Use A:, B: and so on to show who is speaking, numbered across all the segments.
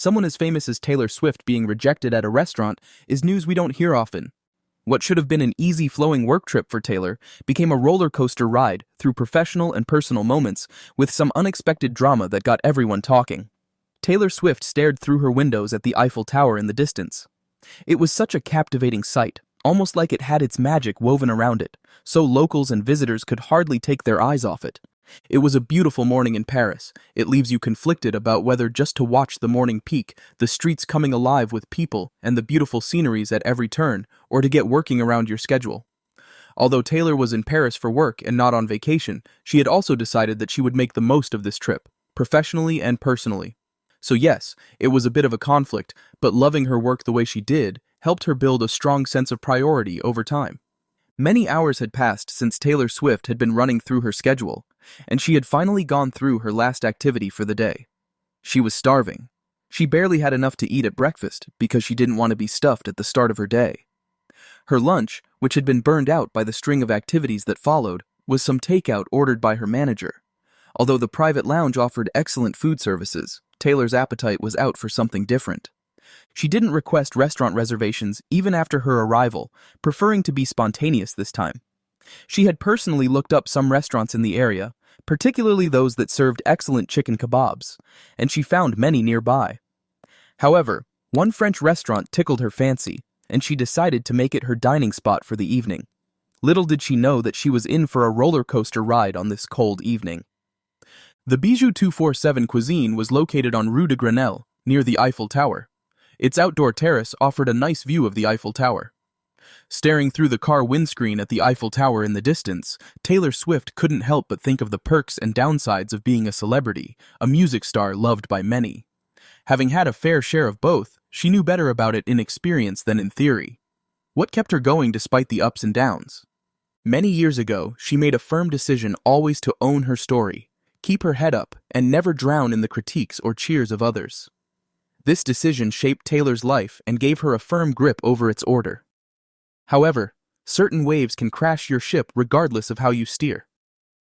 A: someone as famous as Taylor Swift being rejected at a restaurant is news we don't hear often. What should have been an easy flowing work trip for Taylor became a roller coaster ride through professional and personal moments with some unexpected drama that got everyone talking. Taylor Swift stared through her windows at the Eiffel Tower in the distance. It was such a captivating sight, almost like it had its magic woven around it, so locals and visitors could hardly take their eyes off it. It was a beautiful morning in Paris. It leaves you conflicted about whether just to watch the morning peak, the streets coming alive with people, and the beautiful sceneries at every turn, or to get working around your schedule. Although Taylor was in Paris for work and not on vacation, she had also decided that she would make the most of this trip, professionally and personally. So yes, it was a bit of a conflict, but loving her work the way she did helped her build a strong sense of priority over time. Many hours had passed since Taylor Swift had been running through her schedule, and she had finally gone through her last activity for the day. She was starving. She barely had enough to eat at breakfast because she didn't want to be stuffed at the start of her day. Her lunch, which had been burned out by the string of activities that followed, was some takeout ordered by her manager. Although the private lounge offered excellent food services, Taylor's appetite was out for something different. She didn't request restaurant reservations even after her arrival, preferring to be spontaneous this time. She had personally looked up some restaurants in the area, particularly those that served excellent chicken kebabs, and she found many nearby. However, one French restaurant tickled her fancy, and she decided to make it her dining spot for the evening. Little did she know that she was in for a roller coaster ride on this cold evening. The Bijou 247 cuisine was located on Rue de Grenelle, near the Eiffel Tower. Its outdoor terrace offered a nice view of the Eiffel Tower. Staring through the car windscreen at the Eiffel Tower in the distance, Taylor Swift couldn't help but think of the perks and downsides of being a celebrity, a music star loved by many. Having had a fair share of both, she knew better about it in experience than in theory. What kept her going despite the ups and downs? Many years ago, she made a firm decision always to own her story, keep her head up, and never drown in the critiques or cheers of others. This decision shaped Taylor's life and gave her a firm grip over its order. However, certain waves can crash your ship regardless of how you steer.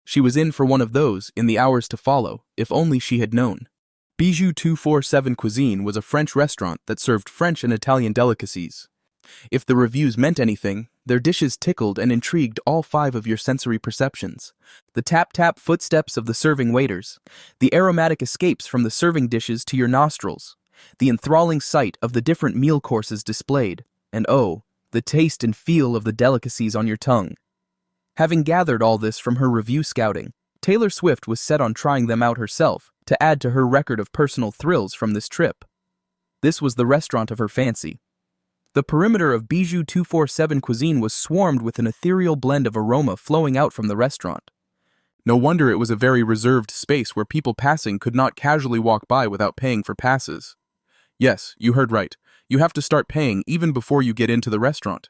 A: She was in for one of those in the hours to follow, if only she had known. Bijou 247 Cuisine was a French restaurant that served French and Italian delicacies. If the reviews meant anything, their dishes tickled and intrigued all 5 of your sensory perceptions. The tap-tap footsteps of the serving waiters, the aromatic escapes from the serving dishes to your nostrils, the enthralling sight of the different meal courses displayed, and oh, the taste and feel of the delicacies on your tongue. Having gathered all this from her review scouting, Taylor Swift was set on trying them out herself to add to her record of personal thrills from this trip. This was the restaurant of her fancy. The perimeter of Bijou 247 Cuisine was swarmed with an ethereal blend of aroma flowing out from the restaurant. No wonder it was a very reserved space where people passing could not casually walk by without paying for passes. Yes, you heard right. You have to start paying even before you get into the restaurant.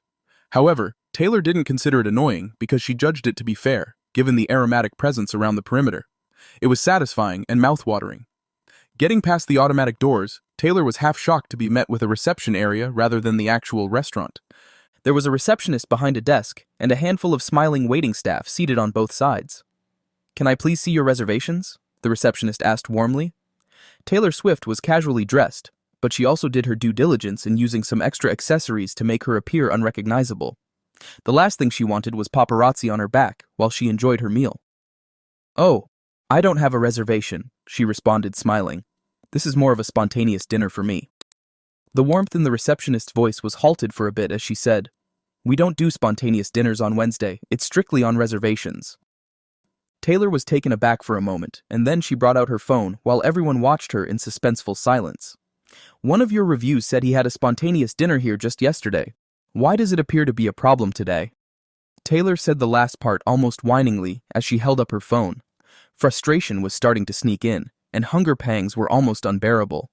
A: However, Taylor didn't consider it annoying because she judged it to be fair, given the aromatic presence around the perimeter. It was satisfying and mouth-watering. Getting past the automatic doors, Taylor was half shocked to be met with a reception area rather than the actual restaurant. There was a receptionist behind a desk and a handful of smiling waiting staff seated on both sides. "Can I please see your reservations?" the receptionist asked warmly. Taylor Swift was casually dressed, but she also did her due diligence in using some extra accessories to make her appear unrecognizable. The last thing she wanted was paparazzi on her back while she enjoyed her meal. "Oh, I don't have a reservation," she responded, smiling. "This is more of a spontaneous dinner for me." The warmth in the receptionist's voice was halted for a bit as she said, "We don't do spontaneous dinners on Wednesday. It's strictly on reservations." Taylor was taken aback for a moment, and then she brought out her phone while everyone watched her in suspenseful silence. "One of your reviews said he had a spontaneous dinner here just yesterday. Why does it appear to be a problem today?" Taylor said the last part almost whiningly as she held up her phone. Frustration was starting to sneak in, and hunger pangs were almost unbearable.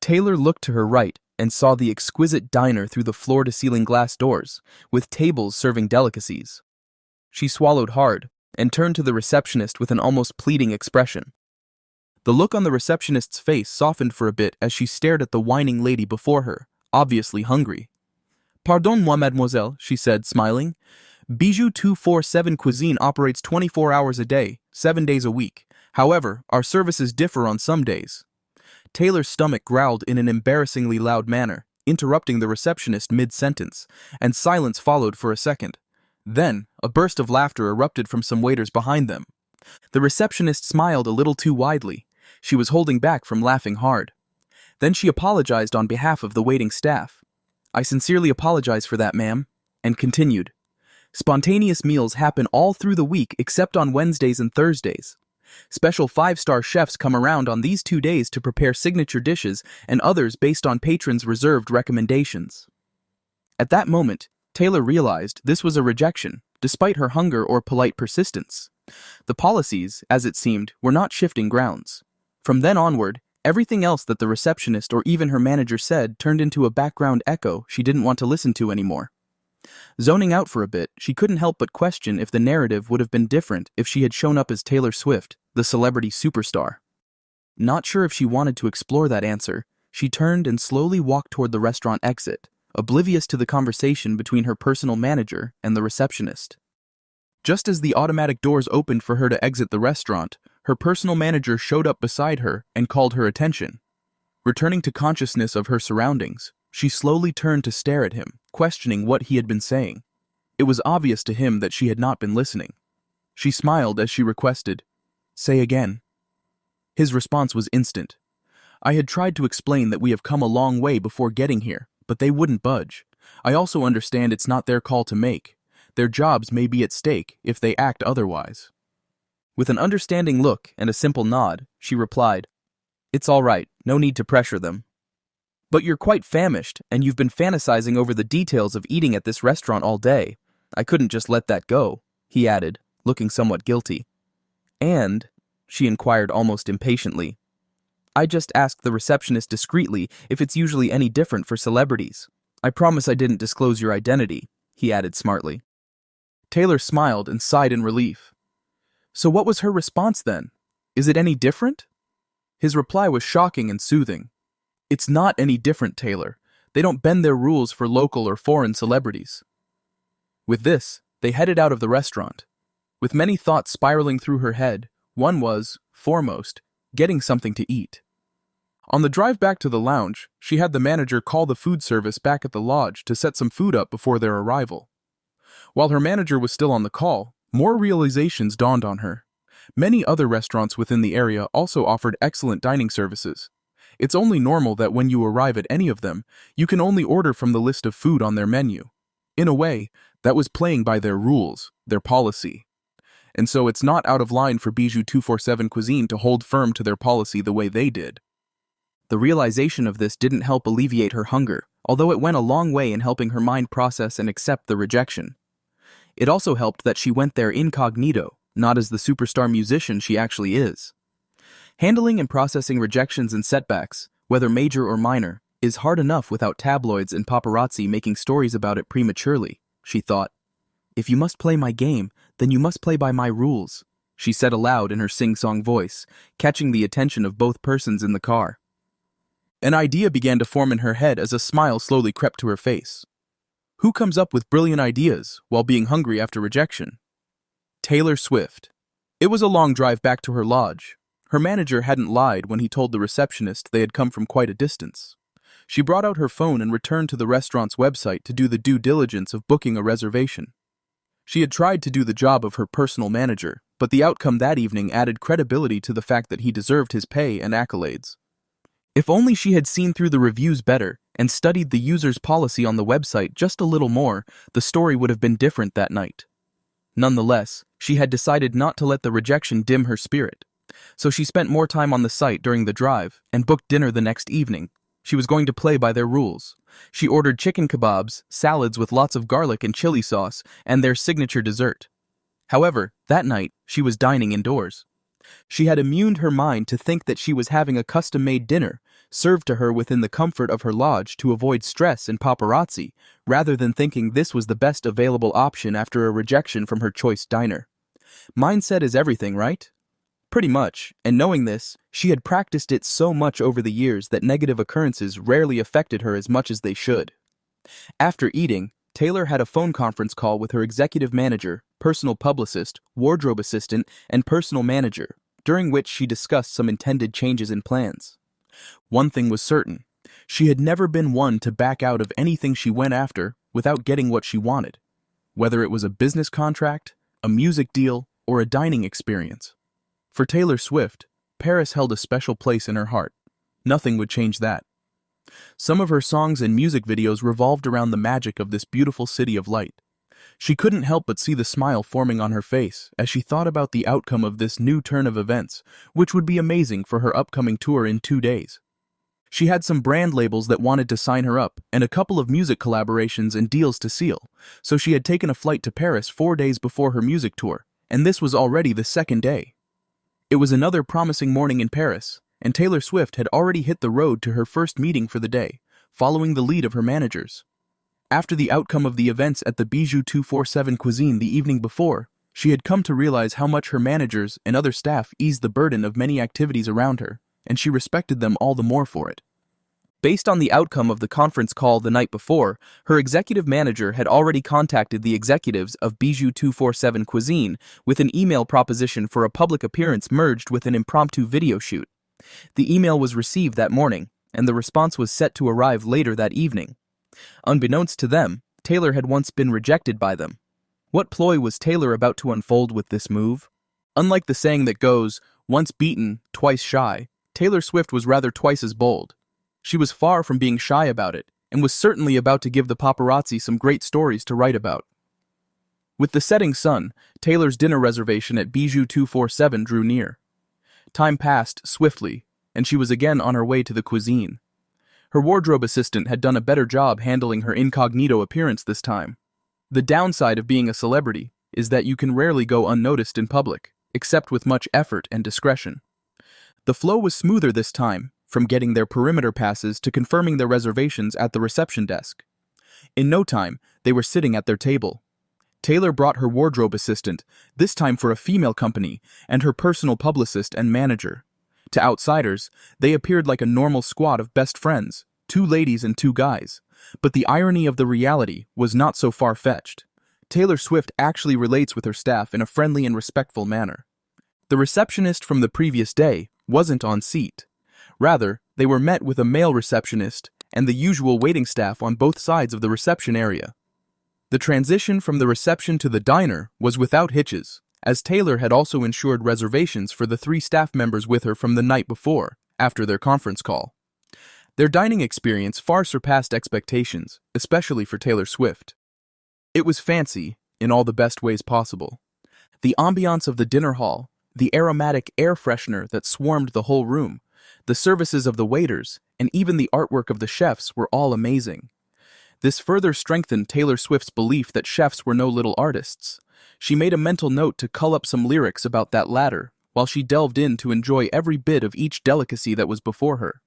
A: Taylor looked to her right and saw the exquisite diner through the floor-to-ceiling glass doors, with tables serving delicacies. She swallowed hard and turned to the receptionist with an almost pleading expression. The look on the receptionist's face softened for a bit as she stared at the whining lady before her, obviously hungry. "Pardon-moi, mademoiselle," she said, smiling. "Bijou 247 Cuisine operates 24 hours a day, 7 days a week. However, our services differ on some days." Taylor's stomach growled in an embarrassingly loud manner, interrupting the receptionist mid-sentence, and silence followed for a second. Then, a burst of laughter erupted from some waiters behind them. The receptionist smiled a little too widely. She was holding back from laughing hard. Then she apologized on behalf of the waiting staff. "I sincerely apologize for that, ma'am," and continued. "Spontaneous meals happen all through the week except on Wednesdays and Thursdays. Special 5-star chefs come around on these 2 days to prepare signature dishes and others based on patrons' reserved recommendations." At that moment, Taylor realized this was a rejection, despite her hunger or polite persistence. The policies, as it seemed, were not shifting grounds. From then onward, everything else that the receptionist or even her manager said turned into a background echo she didn't want to listen to anymore. Zoning out for a bit, she couldn't help but question if the narrative would have been different if she had shown up as Taylor Swift, the celebrity superstar. Not sure if she wanted to explore that answer, she turned and slowly walked toward the restaurant exit, oblivious to the conversation between her personal manager and the receptionist. Just as the automatic doors opened for her to exit the restaurant, her personal manager showed up beside her and called her attention. Returning to consciousness of her surroundings, she slowly turned to stare at him, questioning what he had been saying. It was obvious to him that she had not been listening. She smiled as she requested, "Say again." His response was instant. "I had tried to explain that we have come a long way before getting here, but they wouldn't budge. I also understand it's not their call to make. Their jobs may be at stake if they act otherwise." With an understanding look and a simple nod, she replied, "It's all right, no need to pressure them." "But you're quite famished, and you've been fantasizing over the details of eating at this restaurant all day. I couldn't just let that go," he added, looking somewhat guilty. "And," she inquired almost impatiently, "I just asked the receptionist discreetly if it's usually any different for celebrities. I promise I didn't disclose your identity," he added smartly. Taylor smiled and sighed in relief. So what was her response then? "Is it any different?" His reply was shocking and soothing. "It's not any different, Taylor. They don't bend their rules for local or foreign celebrities." With this, they headed out of the restaurant. With many thoughts spiraling through her head, one was, foremost, getting something to eat. On the drive back to the lounge, she had the manager call the food service back at the lodge to set some food up before their arrival. While her manager was still on the call, more realizations dawned on her. Many other restaurants within the area also offered excellent dining services. It's only normal that when you arrive at any of them, you can only order from the list of food on their menu. In a way, that was playing by their rules, their policy. And so it's not out of line for Bijou 247 Cuisine to hold firm to their policy the way they did. The realization of this didn't help alleviate her hunger, although it went a long way in helping her mind process and accept the rejection. It also helped that she went there incognito, not as the superstar musician she actually is. Handling and processing rejections and setbacks, whether major or minor, is hard enough without tabloids and paparazzi making stories about it prematurely, she thought. "If you must play my game, then you must play by my rules," she said aloud in her sing-song voice, catching the attention of both persons in the car. An idea began to form in her head as a smile slowly crept to her face. Who comes up with brilliant ideas while being hungry after rejection? Taylor Swift. It was a long drive back to her lodge. Her manager hadn't lied when he told the receptionist they had come from quite a distance. She brought out her phone and returned to the restaurant's website to do the due diligence of booking a reservation. She had tried to do the job of her personal manager, but the outcome that evening added credibility to the fact that he deserved his pay and accolades. If only she had seen through the reviews better and studied the user's policy on the website just a little more, the story would have been different that night. Nonetheless, she had decided not to let the rejection dim her spirit. So she spent more time on the site during the drive and booked dinner the next evening. She was going to play by their rules. She ordered chicken kebabs, salads with lots of garlic and chili sauce, and their signature dessert. However, that night, she was dining indoors. She had immuned her mind to think that she was having a custom-made dinner, served to her within the comfort of her lodge to avoid stress and paparazzi, rather than thinking this was the best available option after a rejection from her choice diner. Mindset is everything, right? Pretty much, and knowing this, she had practiced it so much over the years that negative occurrences rarely affected her as much as they should. After eating, Taylor had a phone conference call with her executive manager, personal publicist, wardrobe assistant, and personal manager, during which she discussed some intended changes in plans. One thing was certain. She had never been one to back out of anything she went after without getting what she wanted, whether it was a business contract, a music deal, or a dining experience. For Taylor Swift, Paris held a special place in her heart. Nothing would change that. Some of her songs and music videos revolved around the magic of this beautiful city of light. She couldn't help but see the smile forming on her face as she thought about the outcome of this new turn of events, which would be amazing for her upcoming tour in 2 days. She had some brand labels that wanted to sign her up and a couple of music collaborations and deals to seal, so she had taken a flight to Paris 4 days before her music tour, and this was already the second day. It was another promising morning in Paris, and Taylor Swift had already hit the road to her first meeting for the day, following the lead of her managers. After the outcome of the events at the Bijou 247 Cuisine the evening before, she had come to realize how much her managers and other staff eased the burden of many activities around her, and she respected them all the more for it. Based on the outcome of the conference call the night before, her executive manager had already contacted the executives of Bijou 247 Cuisine with an email proposition for a public appearance merged with an impromptu video shoot. The email was received that morning, and the response was set to arrive later that evening. Unbeknownst to them, Taylor had once been rejected by them. What ploy was Taylor about to unfold with this move? Unlike the saying that goes, once beaten, twice shy, Taylor Swift was rather twice as bold. She was far from being shy about it, and was certainly about to give the paparazzi some great stories to write about. With the setting sun, Taylor's dinner reservation at Bijou 247 drew near. Time passed swiftly, and she was again on her way to the cuisine. Her wardrobe assistant had done a better job handling her incognito appearance this time. The downside of being a celebrity is that you can rarely go unnoticed in public, except with much effort and discretion. The flow was smoother this time, from getting their perimeter passes to confirming their reservations at the reception desk. In no time, they were sitting at their table. Taylor brought her wardrobe assistant, this time for a female company, and her personal publicist and manager. To outsiders, they appeared like a normal squad of best friends, 2 ladies and 2 guys. But the irony of the reality was not so far-fetched. Taylor Swift actually relates with her staff in a friendly and respectful manner. The receptionist from the previous day wasn't on seat. Rather, they were met with a male receptionist and the usual waiting staff on both sides of the reception area. The transition from the reception to the diner was without hitches, as Taylor had also ensured reservations for the 3 staff members with her from the night before, after their conference call. Their dining experience far surpassed expectations, especially for Taylor Swift. It was fancy, in all the best ways possible. The ambiance of the dinner hall, the aromatic air freshener that swarmed the whole room, the services of the waiters, and even the artwork of the chefs were all amazing. This further strengthened Taylor Swift's belief that chefs were no little artists. She made a mental note to cull up some lyrics about that latter, while she delved in to enjoy every bit of each delicacy that was before her.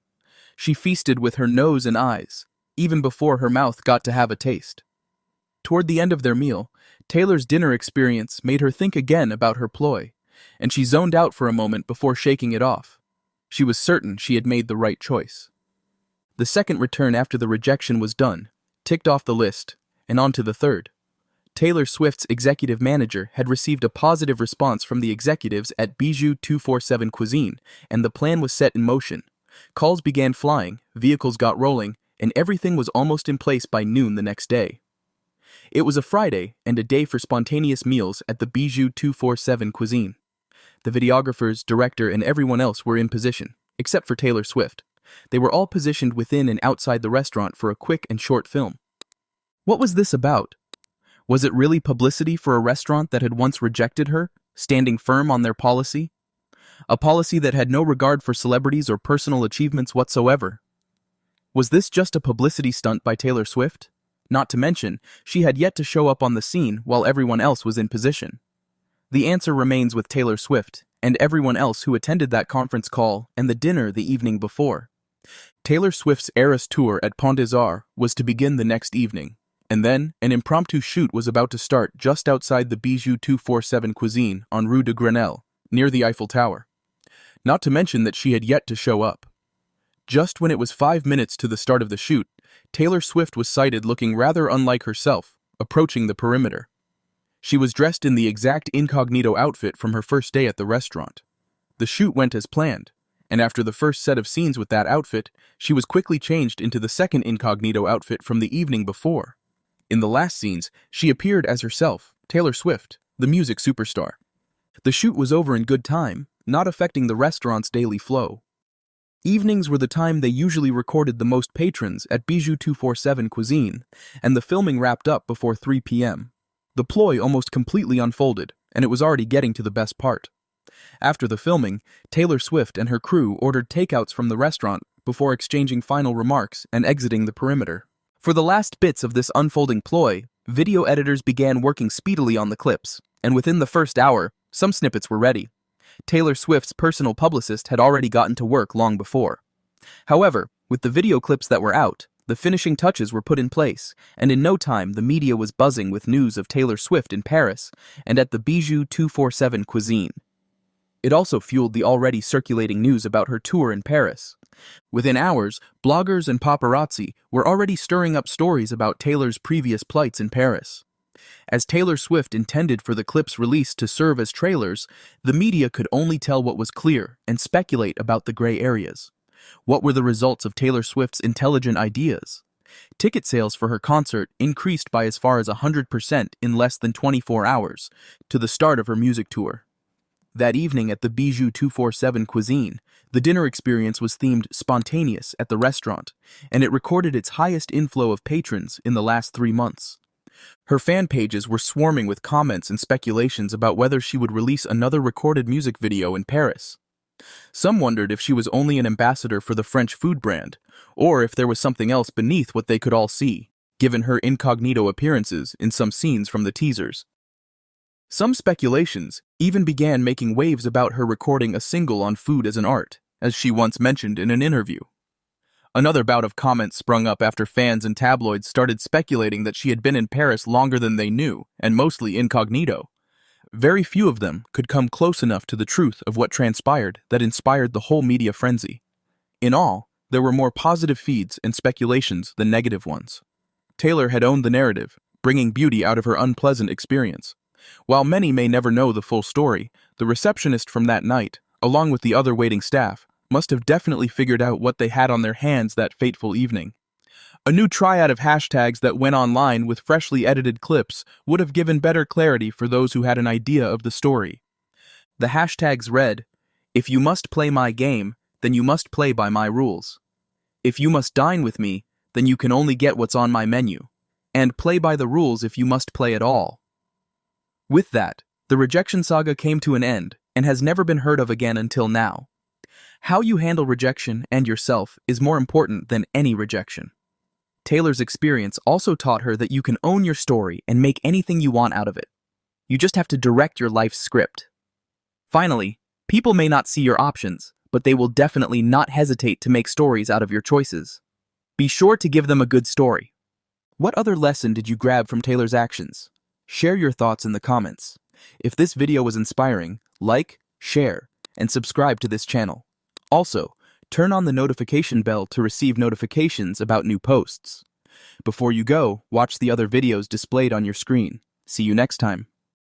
A: She feasted with her nose and eyes, even before her mouth got to have a taste. Toward the end of their meal, Taylor's dinner experience made her think again about her ploy, and she zoned out for a moment before shaking it off. She was certain she had made the right choice. The second return after the rejection was done, ticked off the list, and on to the third. Taylor Swift's executive manager had received a positive response from the executives at Bijou 247 Cuisine, and the plan was set in motion. Calls began flying, vehicles got rolling, and everything was almost in place by noon the next day. It was a Friday and a day for spontaneous meals at the Bijou 247 Cuisine. The videographers, director, and everyone else were in position, except for Taylor Swift. They were all positioned within and outside the restaurant for a quick and short film. What was this about? Was it really publicity for a restaurant that had once rejected her, standing firm on their policy? A policy that had no regard for celebrities or personal achievements whatsoever. Was this just a publicity stunt by Taylor Swift? Not to mention, she had yet to show up on the scene while everyone else was in position. The answer remains with Taylor Swift and everyone else who attended that conference call and the dinner the evening before. Taylor Swift's Eras tour at Pont des Arts was to begin the next evening, and then an impromptu shoot was about to start just outside the Bijou 247 Cuisine on Rue de Grenelle, near the Eiffel Tower. Not to mention that she had yet to show up. Just when it was 5 minutes to the start of the shoot, Taylor Swift was sighted looking rather unlike herself, approaching the perimeter. She was dressed in the exact incognito outfit from her first day at the restaurant. The shoot went as planned, and after the first set of scenes with that outfit, she was quickly changed into the second incognito outfit from the evening before. In the last scenes, she appeared as herself, Taylor Swift, the music superstar. The shoot was over in good time, not affecting the restaurant's daily flow. Evenings were the time they usually recorded the most patrons at Bijou 247 Cuisine, and the filming wrapped up before 3 p.m. The ploy almost completely unfolded, and it was already getting to the best part. After the filming, Taylor Swift and her crew ordered takeouts from the restaurant before exchanging final remarks and exiting the perimeter. For the last bits of this unfolding ploy, video editors began working speedily on the clips, and within the first hour, some snippets were ready. Taylor Swift's personal publicist had already gotten to work long before. However, with the video clips that were out, the finishing touches were put in place, and in no time the media was buzzing with news of Taylor Swift in Paris and at the Bijou 247 Cuisine. It also fueled the already circulating news about her tour in Paris. Within hours, bloggers and paparazzi were already stirring up stories about Taylor's previous plights in Paris. As Taylor Swift intended for the clips released to serve as trailers, the media could only tell what was clear and speculate about the gray areas. What were the results of Taylor Swift's intelligent ideas? Ticket sales for her concert increased by as far as 100% in less than 24 hours to the start of her music tour. That evening at the Bijou 247 Cuisine, the dinner experience was themed Spontaneous at the restaurant, and it recorded its highest inflow of patrons in the last 3 months. Her fan pages were swarming with comments and speculations about whether she would release another recorded music video in Paris. Some wondered if she was only an ambassador for the French food brand, or if there was something else beneath what they could all see, given her incognito appearances in some scenes from the teasers. Some speculations even began making waves about her recording a single on food as an art, as she once mentioned in an interview. Another bout of comments sprung up after fans and tabloids started speculating that she had been in Paris longer than they knew, and mostly incognito. Very few of them could come close enough to the truth of what transpired that inspired the whole media frenzy. In all, there were more positive feeds and speculations than negative ones. Taylor had owned the narrative, bringing beauty out of her unpleasant experience. While many may never know the full story, the receptionist from that night, along with the other waiting staff, must have definitely figured out what they had on their hands that fateful evening. A new triad of hashtags that went online with freshly edited clips would have given better clarity for those who had an idea of the story. The hashtags read, "If you must play my game, then you must play by my rules. If you must dine with me, then you can only get what's on my menu. And play by the rules if you must play at all." With that, the rejection saga came to an end and has never been heard of again until now. How you handle rejection and yourself is more important than any rejection. Taylor's experience also taught her that you can own your story and make anything you want out of it. You just have to direct your life's script. Finally, people may not see your options, but they will definitely not hesitate to make stories out of your choices. Be sure to give them a good story. What other lesson did you grab from Taylor's actions? Share your thoughts in the comments. If this video was inspiring, like, share, and subscribe to this channel. Also, turn on the notification bell to receive notifications about new posts. Before you go, watch the other videos displayed on your screen. See you next time.